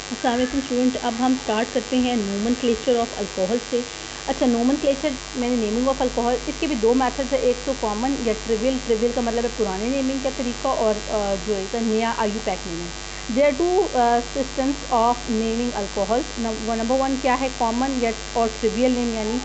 अस्सलाम वालेकुम स्टूडेंट। अब हम स्टार्ट करते हैं नोमेनक्लेचर ऑफ अल्कोहल से। अच्छा, नोमेनक्लेचर मैंने नेमिंग ऑफ अल्कोहल, इसके भी दो मेथड्स है। एक तो कॉमन या ट्रिवियल, ट्रिवियल का मतलब है पुराने नेमिंग का तरीका, और जो है नया IUPAC naming. There are two systems of naming alcohol. Number one क्या है, कॉमन या और ट्रिवियल नेम, यानी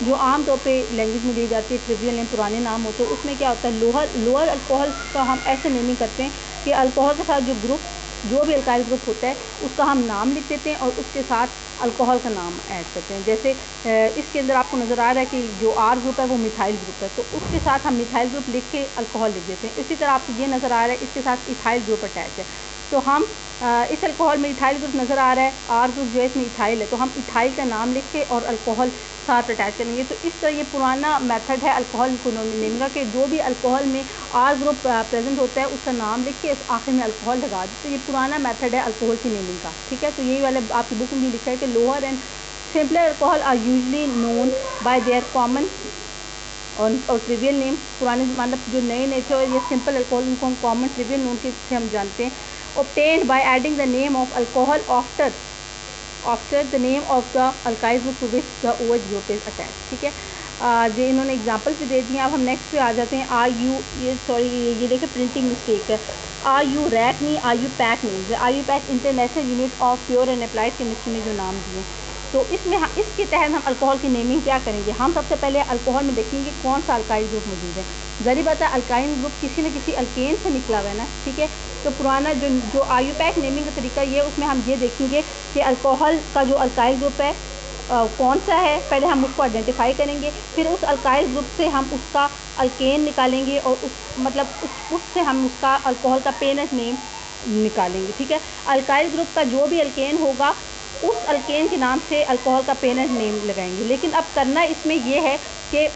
जो आम तौर पे लैंग्वेज में दी जाती है। ट्रिवियल नेम पुराने नाम होते हैं, उसमें क्या होता है, लोअर अल्कोहल का हम ऐसे नेमिंग करते हैं कि अल्कोहल के साथ जो ग्रुप, जो भी अल्काइल ग्रुप होता है उसका हम नाम लिख देते हैं और उसके साथ अल्कोहल का नाम ऐड करते हैं। जैसे इसके अंदर आपको नज़र आ रहा है कि जो आर ग्रुप है वो मिथाइल ग्रुप है, तो उसके साथ हम मिथाइल ग्रुप लिख के अल्कोहल लिख देते हैं। इसी तरह आपको ये नज़र आ रहा है इसके साथ इथाइल ग्रुप अटैच है, तो हम इस अल्कोहल में इथाइल ग्रुप नज़र आ रहा है, आर ग्रुप जो है इसमें इथाइल है, तो हम इथाइल का नाम लिख के और अल्कोहल साथ अटैच करेंगे। तो इस तरह ये पुराना मेथड है अल्कोहल को नेमिंग का, कि जो भी अल्कोहल में आर ग्रुप प्रेजेंट होता है उसका नाम लिख के आखिर में अल्कोहल लगा देते। तो ये पुराना मेथड है अल्कोहल की नेमिंग का, ठीक है। तो यही वाले आपकी बुक में भी लिखा है कि lower and simpler alcohol are usually known by their common और ट्रिवियल नेम। पुराने मतलब जो नए नए थे और ये सिंपल अल्कोहल, उनको हम कॉमन ट्रिवियल नेम के से हम जानते हैं। obtained by adding the name of alcohol after the name of the alkyl group to which the OH group is attached, ठीक है। जो इन्होंने एग्जांपल भी दे दिए। अब हम नेक्स्ट पे आ जाते हैं। आर यू, ये सॉरी ये देखिए प्रिंटिंग मिस्टेक है। आर यू रैक नहीं, आर यू पैक नहीं। R U PAC international unit of pure and applied chemistry ने जो नाम दिए, तो इसमें इसके तहत हम अल्कोहल की नेमिंग क्या करेंगे। हम सबसे पहले अल्कोहल में देखेंगे कौन सा अल्काइल ग्रुप मौजूद है। ज़ाहिर बात है अल्काइन ग्रुप किसी न किसी अल्केन से निकला हुआ है ना, ठीक है। तो पुराना जो आईयूपैक नेमिंग का तरीका ये, उसमें हम ये देखेंगे कि अल्कोहल का जो अल्काइल ग्रुप है कौन सा है, पहले हम उसको आइडेंटिफाई करेंगे, फिर उस अल्काइल ग्रुप से हम उसका अल्केन निकालेंगे और उससे हम उसका अल्कोहल का पेरेंट नेम निकालेंगे, ठीक है। अल्काइल ग्रुप का जो भी अल्केन होगा उस अल्केन के नाम से अल्कोहल का पेरेंट नेम लगाएंगे। लेकिन अब करना इसमें यह है कि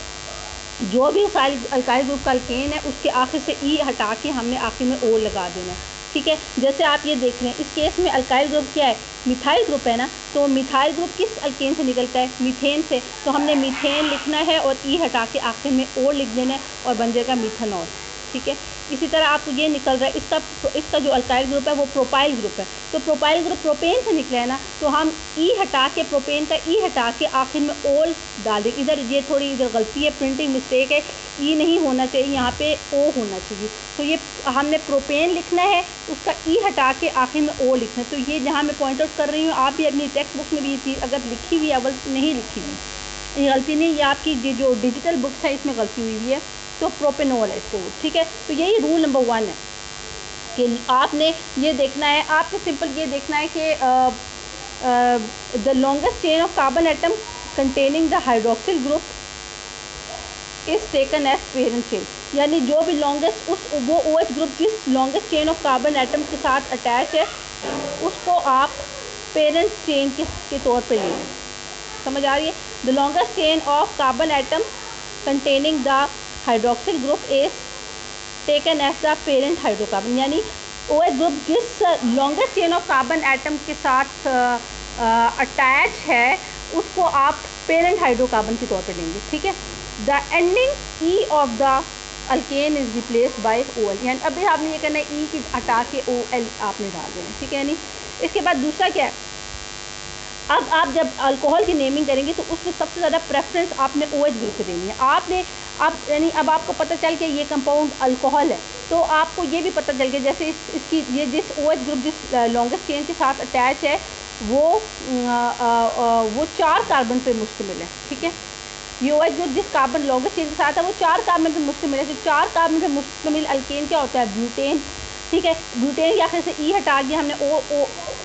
जो भी अल्काइल ग्रुप का अल्केन है उसके आखिर से ई हटा के हमने आखिर में ओ लगा देना है, ठीक है। जैसे आप ये देख रहे हैं इस केस में अल्काइल ग्रुप क्या है, मिथाइल ग्रुप है ना, तो मिथाइल ग्रुप किस अल्केन से निकलता है, मीथेन से, तो हमने मीथेन लिखना है और ई हटा के आखिर में ओ लिख देना है और बन जाएगा मीथेनॉल, ठीक है। इसी तरह आपको ये निकल रहा है इसका जो अल्काइल ग्रुप है वो प्रोपाइल ग्रुप है, तो प्रोपाइल ग्रुप प्रोपेन से निकला है ना, तो हम ई हटा के, प्रोपेन का ई हटा के आखिर में ओल डाल दें। इधर ये थोड़ी इधर गलती है, प्रिंटिंग मिस्टेक है, ई नहीं होना चाहिए, यहाँ पे ओ होना चाहिए। तो ये हमने प्रोपेन लिखना है, उसका ई हटा के आखिर में ओ लिखना है। तो ये जहाँ मैं पॉइंट आउट कर रही हूँ, आप भी अपनी टेक्स्ट बुक में भी ये चीज़ अगर लिखी हुई है, अवल नहीं लिखी हुई, ये गलती नहीं, ये आपकी जो डिजिटल बुक्स है इसमें गलती हुई हुई है। तो प्रोपेनॉल है इसको, ठीक है। तो यही रूल नंबर 1 है कि आपने ये देखना है, आपको सिंपल ये देखना है कि the longest chain of carbon atom containing the hydroxyl group is taken as parent chain, यानी जो भी लॉन्गेस्ट वो OH ग्रुप जिस longest chain of carbon atom के साथ अटैच है उसको आप पेरेंट चेन के तौर पर लें। समझ आ रही है। The longest chain of carbon atom containing the hydroxyl group is taken as the parent hydrocarbon, यानी OH ग्रुप जिस longest chain of carbon atom के साथ अटैच है उसको आप पेरेंट हाइड्रोकार्बन के तौर पे लेंगे, ठीक है। The ending E of the alkane is replaced by OL, यानी अभी आपने ये करना है ई की हटा के OL आपने डाल देना, ठीक है। यानी इसके बाद दूसरा क्या है, अब आप जब अल्कोहल की नेमिंग करेंगे तो उसमें सबसे ज़्यादा प्रेफरेंस आपने OH ग्रुप को देनी है। आपने यानी अब आपको पता चल के ये कंपाउंड अल्कोहल है, तो आपको ये भी पता चल गया जैसे इसकी ये जिस OH ग्रुप जिस लॉन्गेस्ट चेन के साथ अटैच है वो 4 कार्बन पे मुश्तमिल है, ठीक है। ये OH ग्रुप जिस कार्बन लॉन्गेस्ट चेन के साथ है वो 4 कार्बन पे मुश्तमिल है। तो 4 कार्बन पे मुश्तमिल अल्केन क्या होता है, ब्यूटेन, ठीक है। ब्यूटेन के आखिर से ई हटा दिया हमने,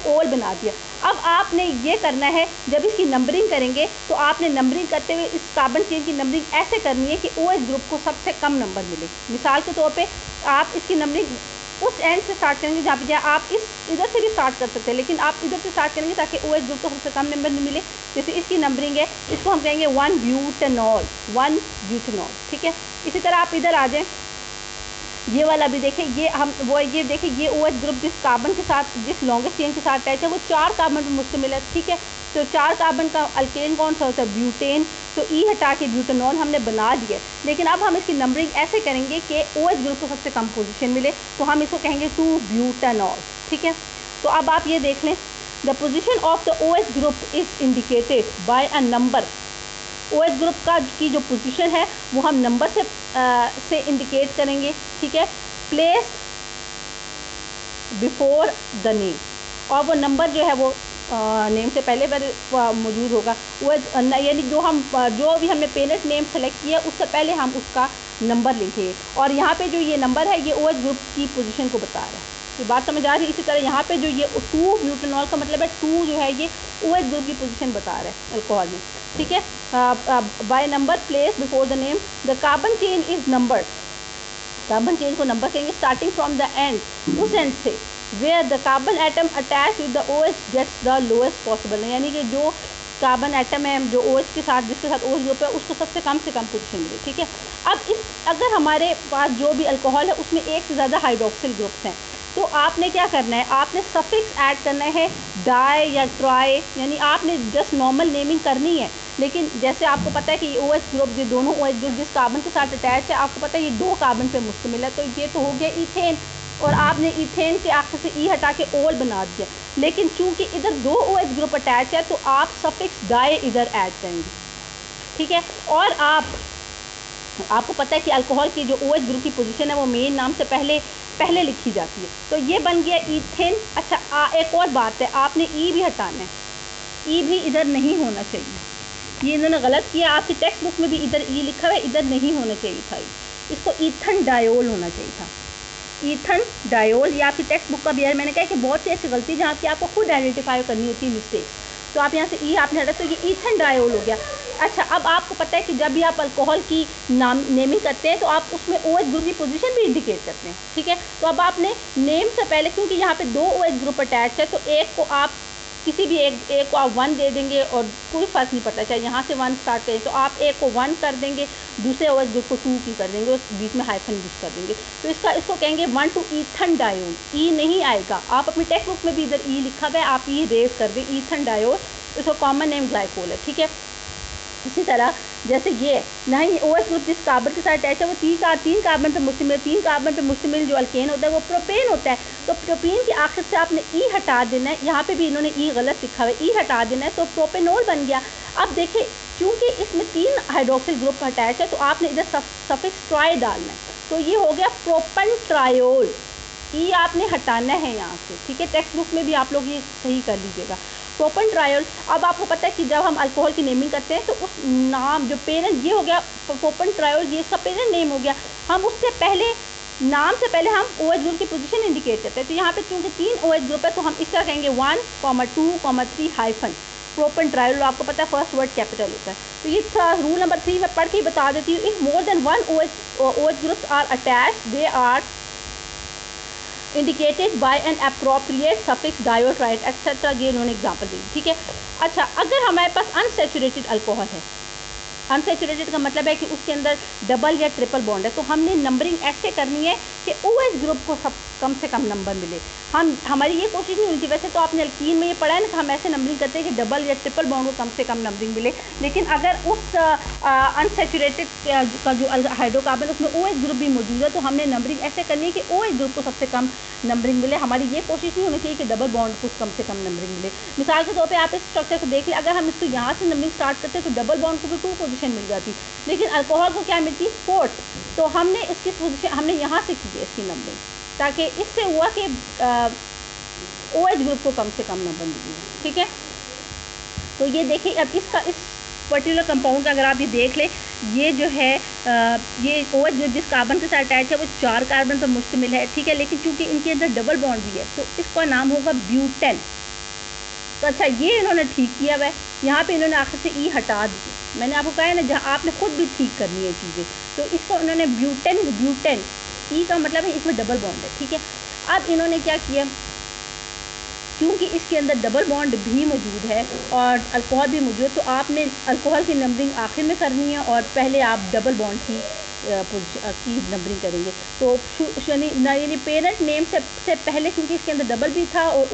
ओल बना दिया। अब आपने ये करना है, जब इसकी नंबरिंग करेंगे तो आपने नंबरिंग करते हुए इस कार्बन चेन की नंबरिंग ऐसे करनी है कि OH ग्रुप को सबसे कम नंबर मिले। मिसाल के तौर पे आप इसकी नंबरिंग उस एंड से स्टार्ट करेंगे जहाँ पे आप इधर से भी स्टार्ट कर सकते हैं, लेकिन आप इधर से स्टार्ट करेंगे ताकि OH ग्रुप को सबसे कम नंबर मिले। जैसे इसकी नंबरिंग है, इसको हम कहेंगे 1 ब्यूटेनॉल, ठीक है। इसी तरह आप इधर आ जाएँ, ये वाला भी देखें, ये देखें ये OH ग्रुप जिस कार्बन के साथ जिस लॉन्गेस्ट चेन के साथ अटैच है वो 4 कार्बन पर मुश्तमिल है, ठीक है। तो 4 कार्बन का अल्केन कौन सा होता है, ब्यूटेन, तो ई हटा के ब्यूटेनॉल हमने बना दिया। लेकिन अब हम इसकी नंबरिंग ऐसे करेंगे कि OH ग्रुप को सबसे कम पोजीशन मिले, तो हम इसको कहेंगे 2 ब्यूटेनॉल, ठीक है। तो अब आप ये देख लें, the position of the OH group is indicated by a number. OH group का की जो पोजीशन है वो हम नंबर से इंडिकेट करेंगे, ठीक है। प्लेस्ड बिफोर द नेम, और वो नंबर जो है वो नेम से पहले मौजूद होगा। वो यानी जो भी हमने पेरेंट नेम सेलेक्ट किया उससे पहले हम उसका नंबर लिखेंगे। और यहाँ पे जो ये नंबर है ये OH ग्रुप की पोजीशन को बता रहा है। ये बात समझ आ रही है। इसी तरह यहाँ पे जो ये 2 ब्यूटेनॉल का मतलब है 2 जो है ये OH ग्रुप की पोजीशन बता रहा है अल्कोहल में, ठीक है। By number place before the name, the carbon chain is numbered. Carbon chain को नंबर करेंगे स्टार्टिंग फ्रॉम द एंड, उस एंड से where the carbon atom attach with the OH gets the lowest possible, यानी कि जो carbon atom है जो OH के साथ जिसके साथ OH ग्रुप है उसको सबसे कम पोजीशन मिले, ठीक है। अब अगर हमारे पास जो भी अल्कोहल है उसमें एक से ज़्यादा हाइड्रोक्सिल ग्रुप्स हैं तो आपने क्या करना है, आपने सफिक्स ऐड करना है डाई या ट्राई, यानी आपने जस्ट नॉर्मल नेमिंग करनी है। लेकिन जैसे आपको पता है कि ये OH ग्रुप, ये दोनों OH ग्रुप जिस कार्बन के साथ अटैच है, आपको पता है ये 2 कार्बन पे मुश्तमिल है, तो ये तो हो गया इथेन, और आपने इथेन के आखिर से ई हटा के ओल बना दिया। लेकिन चूंकि इधर 2 OH ग्रुप अटैच है तो आप सफिक्स डाई इधर ऐड करेंगे, ठीक है। और आपको पता है कि अल्कोहल की जो OH ग्रुप की पोजीशन है वो मेन नाम से पहले लिखी जाती है, तो ये बन गया इथेन। अच्छा एक और बात है, आपने ई भी हटाना है, ई भी इधर नहीं होना चाहिए, ये इन्होंने गलत किया। आपकी टेक्स्ट बुक में भी इधर ई लिखा हुआ है, इधर नहीं होना चाहिए था, इसको ईथन डायोल होना चाहिए था, ईथन डायोल। ये आपकी टेक्स्ट बुक का भी है। मैंने कहा कि बहुत सी ऐसी गलती जहाँ की आपको खुद आइडेंटिफाई करनी होती है मिस्टेक्स, तो आप यहाँ से ई आपने हटा तो ये ईथन डायोल हो गया। अच्छा अब आपको पता है कि जब भी आप अल्कोहल की नेमिंग करते हैं तो आप उसमें OH ग्रुप की पोजीशन भी इंडिकेट करते हैं, ठीक है। तो अब आपने नेम से पहले, क्योंकि यहाँ पे 2 OH ग्रुप अटैच है, तो एक को आप किसी भी एक को आप 1 दे देंगे और कोई फ़र्क नहीं पड़ता, चाहे यहाँ से 1 स्टार्ट करें तो आप एक को 1 कर देंगे, दूसरे OH ग्रुप को 2 की कर देंगे, उस बीच में हाइफन यूज़ कर देंगे, तो इसको कहेंगे 1 to ईथन डायोल। ई नहीं आएगा, आप अपनी टेक्स्ट बुक में भी इधर ई लिखा हुआ है, आप ई रेज कर दें, ईथन डायोल, इसका कॉमन नेम ग्लाइकोल है, ठीक है। इसी तरह जैसे ये नहीं OH ग्रुप जिस कार्बन के साथ अटैच है वो 3 कार्बन पे मुश्तमिल, 3 कार्बन पे मुश्तमिल जो अल्केन होता है वो प्रोपेन होता है, तो प्रोपेन के आखिर से आपने ई हटा देना है। यहाँ पे भी इन्होंने ई गलत लिखा हुआ है, ई हटा देना है तो प्रोपेनोल बन गया। अब देखिए चूँकि इसमें 3 हाइड्रोक्सिल ग्रुप का अटैच है तो आपने इधर सफिक्स ट्राई डालना है, तो ये हो गया प्रोपन ट्रायोल, ई आपने हटाना है यहाँ से, ठीक है। टेक्स्ट बुक में भी आप लोग ये सही कर लीजिएगा, प्रोपन ट्रायोल। अब आपको पता है कि जब हम अल्कोहल की नेमिंग करते हैं तो उस नाम जो पेरेंट, ये हो गया प्रोपन ट्रायोल, ये इसका पेरेंट नेम हो गया, हम उससे पहले नाम से पहले हम OH ग्रुप की पोजीशन इंडिकेट करते हैं। तो यहाँ पे चूँकि 3 OH ग्रुप है तो हम इस तरह कहेंगे 1, 2, 3 हाइफन प्रोपन ट्रायोल, आपको पता है फर्स्ट वर्ड कैपिटल होता है। तो ये रूल नंबर 3 मैं पढ़ के ही बता देती हूँ। If more than 1 OH groups are attached they are indicated by an appropriate suffix diol triol etcetera, ये उन्होंने एग्जाम्पल दी, ठीक है। अच्छा अगर हमारे पास अनसेचुरेटेड अल्कोहल है, अनसेचुरेटेड का मतलब है कि उसके अंदर डबल या ट्रिपल बॉन्ड है, तो हमने नंबरिंग ऐसे करनी है कि OH ग्रुप को कम से कम नंबर मिले। हमारी ये कोशिश नहीं होती, वैसे तो आपने अल्कीन में ये पढ़ा है ना कि हम ऐसे नंबरिंग करते हैं कि डबल या ट्रिपल बॉन्ड को कम से कम नंबरिंग मिले, लेकिन अगर उस अनसेचुरेटेड का जो हाइड्रोकार्बन उसमें OH ग्रुप भी मौजूद है तो हमने नंबरिंग ऐसे करनी है कि OH ग्रुप को सबसे कम नंबरिंग मिले। हमारी ये कोशिश नहीं होनी चाहिए कि डबल बॉन्ड को कम से कम नंबरिंग मिले। मिसाल के तौर पे आप इस स्ट्रक्चर को देख लें, अगर हम इसको यहाँ से नंबरिंग स्टार्ट करते हैं तो डबल बॉन्ड को भी 2 पोजीशन मिल जाती, लेकिन अल्कोहल को क्या मिलती, 4th, तो हमने इसकी पोजीशन हमने यहाँ से की है इसकी नंबरिंग, ताकि इससे हुआ कि OH ग्रुप को कम से कम नंबर मिले, ठीक है। तो ये देखिए अब इसका इस पर्टिकुलर कंपाउंड का अगर आप ये देख लें, ये जो है ये OH ग्रुप जिस कार्बन के साथ अटैच है वो 4 कार्बन पर मुश्तमिल है, ठीक है, लेकिन चूंकि इनके अंदर डबल बॉन्ड भी है तो इसका नाम होगा ब्यूटेन। तो अच्छा ये इन्होंने ठीक किया हुआ है, यहाँ पे इन्होंने आखिर से ई हटा दी। मैंने आपको कहा है ना जहाँ आपने खुद भी ठीक करनी है चीज़ें, तो इसको उन्होंने ब्यूटेन ई का मतलब है इसमें डबल बॉन्ड है, ठीक है। अब इन्होंने क्या किया, क्योंकि इसके अंदर डबल बॉन्ड भी मौजूद है और अल्कोहल भी मौजूद है, तो आपने अल्कोहल की नंबरिंग आखिर में करनी है और पहले आप डबल बॉन्ड की नंबरिंग करेंगे। तो यानी पेरेंट नेम से पहले, क्योंकि इसके अंदर डबल भी था और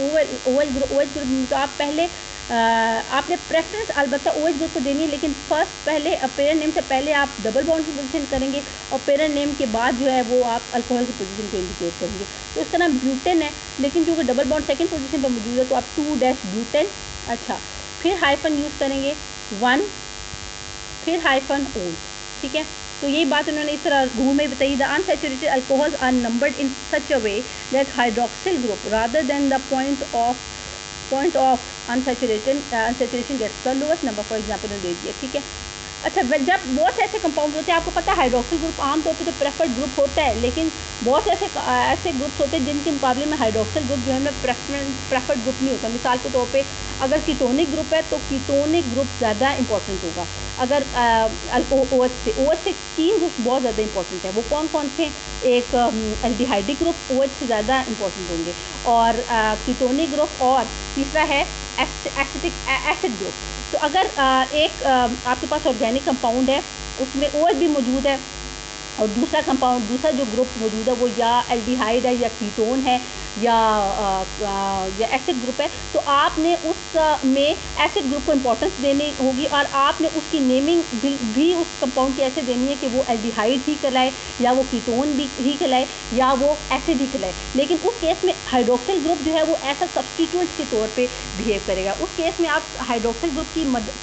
OH ग्रुप तो आप पहले आपने प्रेफरेंस अलबत्ता OH ग्रुप को देनी है, लेकिन फर्स्ट पहले पेरेंट नेम से पहले आप डबल बॉन्ड की पोजीशन करेंगे और पेरेंट नेम के बाद जो है वो आप अल्कोहल की पोजीशन को इंडिकेट करेंगे। तो इसका नाम ब्यूटेन है, लेकिन चूँकि डबल बॉन्ड सेकंड पोजीशन पर मौजूद है तो आप 2-ब्यूटेन, अच्छा फिर हाइफन यूज़ करेंगे 1, फिर हाइफन ओल, ठीक है। तो यही बात उन्होंने इस तरह रूल में बताई, the unsaturated alcohols are numbered in such a way that hydroxyl group rather than the point of unsaturation gets the lowest number, for example ने दे दिया, ठीक है। अच्छा, जब बहुत से ऐसे कंपाउंड होते हैं, आपको पता है हाइड्रोक्सिल ग्रुप आमतौर पे तो प्रेफर्ड ग्रुप होता है, लेकिन बहुत से ऐसे ग्रुप्स होते हैं जिनके मुकाबले में हाइड्रोक्सिल ग्रुप जो है ना प्रेफर्ड ग्रुप नहीं होता। मिसाल के तौर पे अगर कीटोनिक ग्रुप है तो कीटोनिक ग्रुप ज़्यादा इंपॉर्टेंट होगा। अगर OH से 3 ग्रुप्स बहुत ज़्यादा इंपॉर्टेंट है, वो कौन कौन से? एक एल्डिहाइडिक ग्रुप OH से ज़्यादा इंपॉर्टेंट होंगे, और कीटोनिक ग्रुप, और तीसरा है एसिड ग्रुप। तो अगर एक आपके पास ऑर्गेनिक कंपाउंड है, उसमें OH भी मौजूद है, और दूसरा जो ग्रुप मौजूद है वो या एल्डिहाइड है या कीटोन है या एसिड ग्रुप है, तो आपने उस में एसिड ग्रुप को इम्पोर्टेंस देनी होगी, और आपने उसकी नेमिंग भी उस कंपाउंड की ऐसे देनी है कि वो एल्डिहाइड ही कहलाए, या वो कीटोन भी ही कहलाए, या वो एसिड ही कहलाए। लेकिन उस केस में हाइड्रोक्सिल ग्रुप जो है वो ऐसा सब्सटीट्यूएंट के तौर पे बिहेव करेगा। उस केस में आप हाइड्रोक्सिल ग्रुप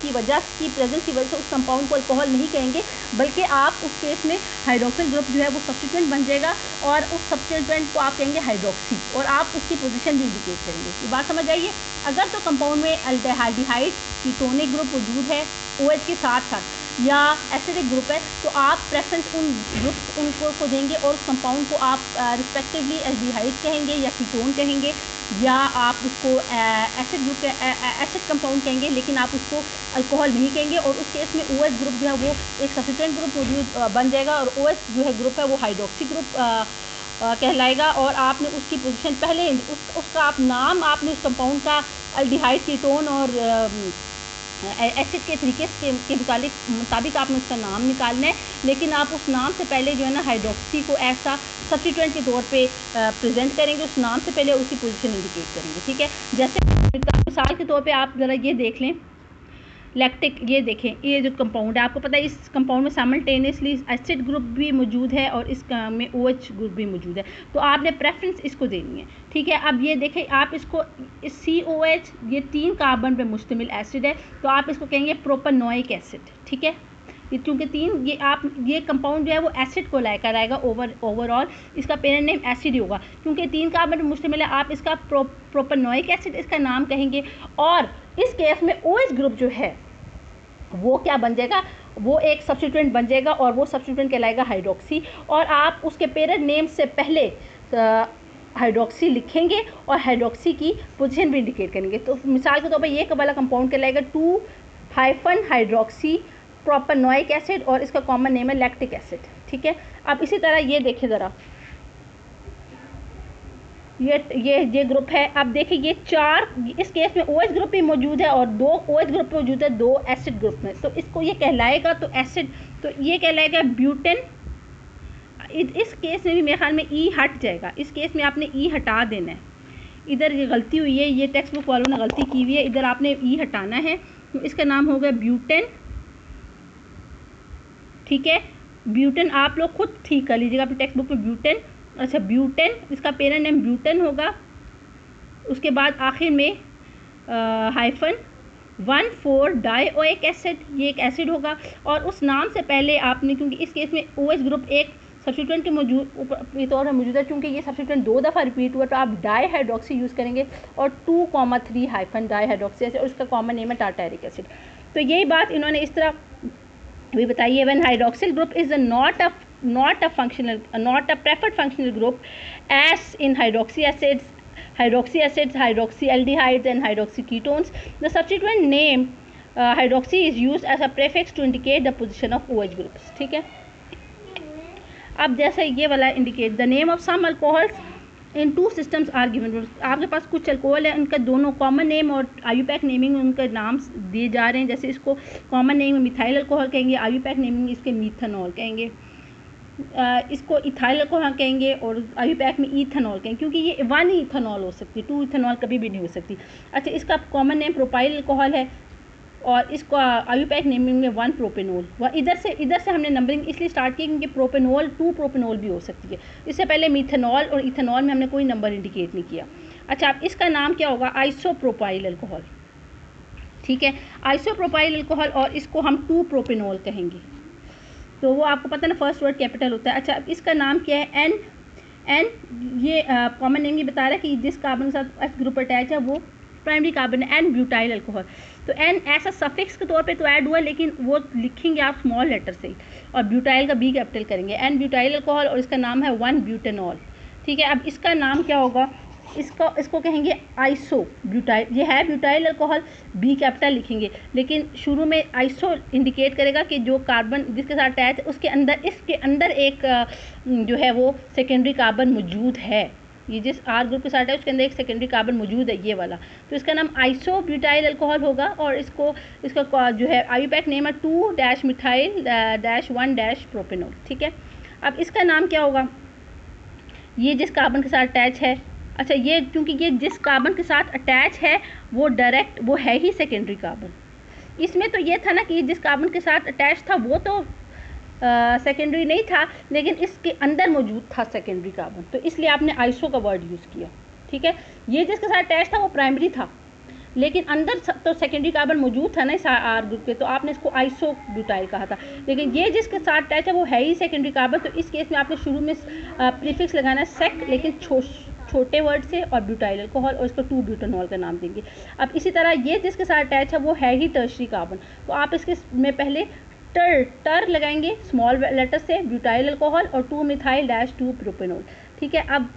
की वजह की प्रेजेंस की वजह से उस कंपाउंड को अल्कोहल नहीं कहेंगे, बल्कि आप उस केस में हाइड्रोक्सिल ग्रुप जो है वो सब्स्टिट्यूएंट बन जाएगा, और उस सब्स्टिट्यूएंट को आप कहेंगे हाइड्रोक्सी, और आप उसकी पोजीशन भी इंडिकेट करेंगे। ये बात समझ आइए। अगर तो कंपाउंड में एल्डिहाइड कीटोनिक ग्रुप मौजूद है OH के साथ साथ, या एसिडिक ग्रुप है, तो आप प्रेफरेंस उनको देंगे, और उस कंपाउंड को आप रिस्पेक्टिवली एल्डिहाइड कहेंगे या कीटोन कहेंगे, या आप उसको एसिड ग्रुप एसिड कंपाउंड कहेंगे, लेकिन आप उसको अल्कोहल नहीं कहेंगे। और उस केस में OH ग्रुप जो है वो एक सब्स्टिट्यूएंट ग्रुप मौजूद बन जाएगा, और OH जो है ग्रुप है वो हाइड्रोक्सी ग्रुप कहलाएगा, और आपने उसकी पोजीशन पहले उसका आप नाम आपने उस कंपाउंड का एल्डिहाइड, कीटोन और एसिड के तरीके के मुताबिक आपने उसका नाम निकालना है, लेकिन आप उस नाम से पहले जो है ना हाइड्रोक्सी को ऐसा सब्स्टिट्यूएंट के तौर पे प्रेजेंट करेंगे, उस नाम से पहले उसकी पोजीशन इंडिकेट करेंगे, ठीक है। जैसे मिसाल के तौर पे आप ज़रा ये देख लें, लैक्टिक, ये देखें, ये जो कंपाउंड है, आपको पता है इस कंपाउंड में साइमल्टेनियसली एसिड ग्रुप भी मौजूद है और इस में OH ग्रुप भी मौजूद है, तो आपने प्रेफरेंस इसको देनी है, ठीक है। अब ये देखें, आप इसको COH, ये 3 कार्बन पे मुश्तमिल एसिड है, तो आप इसको कहेंगे प्रोपेनोइक एसिड, ठीक है। क्योंकि ये कंपाउंड जो है वो एसिड को लेकर आएगा ओवरऑल, इसका पेरेंट नेम एसिड ही होगा, क्योंकि 3 कार्बन पे मुश्तमिल है, आप इसका प्रोपेनोइक एसिड इसका नाम कहेंगे। और इस केस में OH ग्रुप जो है वो क्या बन जाएगा? वो एक सब्स्टिट्यूएंट बन जाएगा, और वो सब्स्टिट्यूएंट कहलाएगा हाइड्रोक्सी, और आप उसके पेरेंट नेम से पहले हाइड्रोक्सी लिखेंगे और हाइड्रोक्सी की पोजीशन भी इंडिकेट करेंगे। तो मिसाल के तौर पर ये वाला कंपाउंड कहलाएगा 2-हाइड्रोक्सी प्रोपेनोइक एसिड, और इसका कॉमन नेम है लैक्टिक एसिड, ठीक है। अब इसी तरह ये देखिए ज़रा, ये ग्रुप है। अब देखिए ये 4, इस केस में OH ग्रुप भी मौजूद है और 2 OH ग्रुप मौजूद है 2 एसिड ग्रुप में, तो इसको ये कहलाएगा तो एसिड, तो ये कहलाएगा ब्यूटेन। इस केस में भी मेरे ख्याल में E हट जाएगा, इस केस में आपने E हटा देना है, इधर ये गलती हुई है, ये टेक्स्ट बुक वालों ने गलती की हुई है, इधर आपने E हटाना है, तो इसका नाम होगा ब्यूटेन, ठीक है। ब्यूटेन आप लोग खुद ठीक कर लीजिएगा अपनी टेक्स्ट बुक में, ब्यूटेन, अच्छा ब्यूटेन, इसका पेरेंट नेम ब्यूटेन होगा, उसके बाद आखिर में हाइफन 1,4-डाइओइक एसिड, ये एक एसिड होगा, और उस नाम से पहले आपने, क्योंकि इस केस में OH ग्रुप एक सब्स्टिट्यूएंट के तौर पर मौजूद है, क्योंकि ये सब्स्टिट्यूएंट 2 दफ़ा रिपीट हुआ, तो आप डाईहाइड्रोक्सी यूज़ करेंगे, और 2,3 डाईहाइड्रोक्सी एसिड, और उसका कॉमन नेम है टार्टारिक एसिड। तो यही बात इन्होंने इस तरह भी बताई है, when hydroxyl group is not a preferred functional group as in hydroxy acids, hydroxyaldehydes and hydroxyketones, the substituent name hydroxy is used as a prefix to indicate the position of OH groups, ठीक है। अब जैसे ये वाला indicate the name of some alcohols in 2 systems are given, आपके पास कुछ alcohol है, उनका दोनों कॉमन नेम और IUPAC नेमिंग में उनके नाम दिए जा रहे हैं, जैसे इसको कॉमन नेम में मिथाइल अल्कोहल कहेंगे, IUPAC नेमिंग इसके मीथनॉल कहेंगे। इसको इथाइल अल्कोहल कहेंगे और आईयूपैक में इथेनॉल कहेंगे, क्योंकि ये 1 ही इथेनॉल हो सकती है, 2 इथेनॉल कभी भी नहीं हो सकती। अच्छा, इसका कॉमन नेम प्रोपाइल अल्कोहल है और इसको आईयूपैक नेमिंग में 1 प्रोपेनॉल। वह इधर से हमने नंबरिंग इसलिए स्टार्ट की क्योंकि प्रोपेनॉल 2 प्रोपेनॉल भी हो सकती है। इससे पहले मीथेनॉल और इथेनॉल में हमने कोई नंबर इंडिकेट नहीं किया। अच्छा, अब इसका नाम क्या होगा? Isopropyl alcohol. ठीक है, आइसोप्रोपाइल अल्कोहल, और इसको हम 2 प्रोपेनॉल कहेंगे। तो वो आपको पता है ना, फर्स्ट वर्ड कैपिटल होता है। अच्छा, अब इसका नाम क्या है? एन ये कॉमन नेम ये बता रहा है कि जिस कार्बन के साथ एस ग्रुप अटैच है वो प्राइमरी कार्बन है, एन ब्यूटाइल अल्कोहल। तो एन ऐसा सफिक्स के तौर पे तो ऐड हुआ है, लेकिन वो लिखेंगे आप स्मॉल लेटर से, और ब्यूटाइल का बी कैपिटल करेंगे। एन ब्यूटाइल अल्कोहल, और इसका नाम है 1 ब्यूटेनॉल। ठीक है, अब इसका नाम क्या होगा? इसको कहेंगे आइसो ब्यूटाइल। ये है ब्यूटाइल अल्कोहल, बी कैपिटल लिखेंगे, लेकिन शुरू में आइसो इंडिकेट करेगा कि जो कार्बन जिसके साथ अटैच है उसके अंदर, इसके अंदर एक जो है वो सेकेंडरी कार्बन मौजूद है। ये जिस आर ग्रुप के साथ है उसके अंदर एक सेकेंडरी कार्बन मौजूद है, ये वाला। तो इसका नाम आइसो ब्यूटाइल अल्कोहल होगा, और इसका जो है आईयूपैक नेम है 2-मिथाइल-1-प्रोपेनॉल। ठीक है, अब इसका नाम क्या होगा? ये जिस कार्बन के साथ अटैच है, अच्छा ये क्योंकि ये जिस कार्बन के साथ अटैच है वो डायरेक्ट वो है ही सेकेंडरी कार्बन। इसमें तो ये था ना कि जिस कार्बन के साथ अटैच था वो तो सेकेंडरी नहीं था, लेकिन इसके अंदर मौजूद था सेकेंडरी कार्बन, तो इसलिए आपने आइसो का वर्ड यूज़ किया। ठीक है, ये जिसके साथ अटैच था वो प्राइमरी था, लेकिन अंदर तो सेकेंडरी कार्बन मौजूद था ना इस आर ग्रुप के, तो आपने इसको आइसो ब्यूटाइल कहा था। लेकिन ये जिसके साथ अटैच है वो है ही सेकेंडरी कार्बन, तो इस केस में आपने शुरू में प्रीफिक्स लगाना है सेक, लेकिन छोटे वर्ड से, और ब्यूटाइल अल्कोहल, और इसको 2 ब्यूटेनॉल का नाम देंगे। अब इसी तरह ये जिसके साथ अटैच है वो है ही टर्शरी कार्बन, तो आप इसके में पहले टर लगाएंगे स्मॉल लेटर से, ब्यूटाइल अल्कोहल और 2-मिथाइल-2 प्रोपेनॉल। ठीक है, अब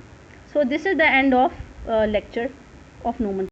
so this is the end of lecture of nomenclature.